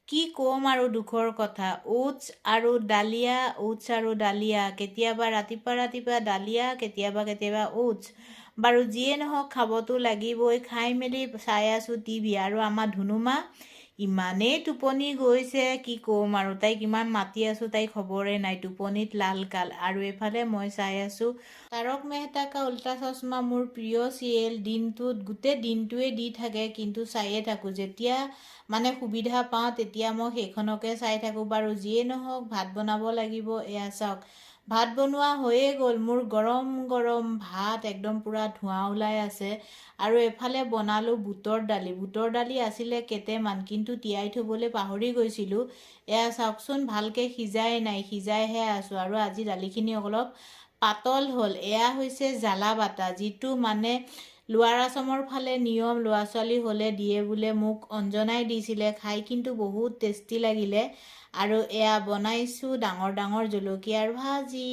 কি ক'ম আৰু দুখৰ কথা। ওটছ আৰু ডালিয়া, কেতিয়াবা ৰাতিপুৱা ডালিয়া, কেতিয়াবা ওটছ। বাৰু যিয়ে নহওক খাবতো লাগিবই। খাই মেলি চাই আছোঁ টিভি, আৰু আমাৰ ধুনুমা ইমানেই টোপনি গৈছে, কি ক'ম আৰু। তাইক ইমান মাতি আছোঁ, তাইৰ খবৰে নাই, টোপনিত লাল কাল। আৰু এফালে মই চাই আছোঁ তাৰক মেহতা কা উল্টা চশমা, মোৰ প্ৰিয় চিৰিয়েল। গোটেই দিনটোৱে দি থাকে, কিন্তু চায়ে থাকোঁ। যেতিয়া মানে সুবিধা পাওঁ তেতিয়া মই সেইখনকে চাই থাকোঁ। বাৰু যিয়ে নহওক ভাত বনাব লাগিব। এয়া চাওক, ভাত বনোৱা হৈয়ে গ'ল। মোৰ গৰম গৰম ভাত, একদম পূৰা ধোঁৱা ওলাই আছে। আৰু এফালে বনালোঁ বুটৰ দালি আছিলে কেইটামান, কিন্তু তিয়াই থবলৈ পাহৰি গৈছিলোঁ। এয়া চাওকচোন, ভালকৈ সিজাই নাই, সিজাইহে আছোঁ। আৰু আজি দালিখিনি অলপ পাতল হ'ল। এয়া হৈছে জ্বালা বাটা, যিটো মানে লোৱাৰ আচামৰ ফালে নিয়ম, ল'ৰা ছোৱালী হ'লে দিয়ে বোলে। মোক অঞ্জনাই দিছিলে, খাই কিন্তু বহুত টেষ্টি লাগিলে। আৰু এয়া বনাইছোঁ ডাঙৰ ডাঙৰ জলকীয়াৰ ভাজি।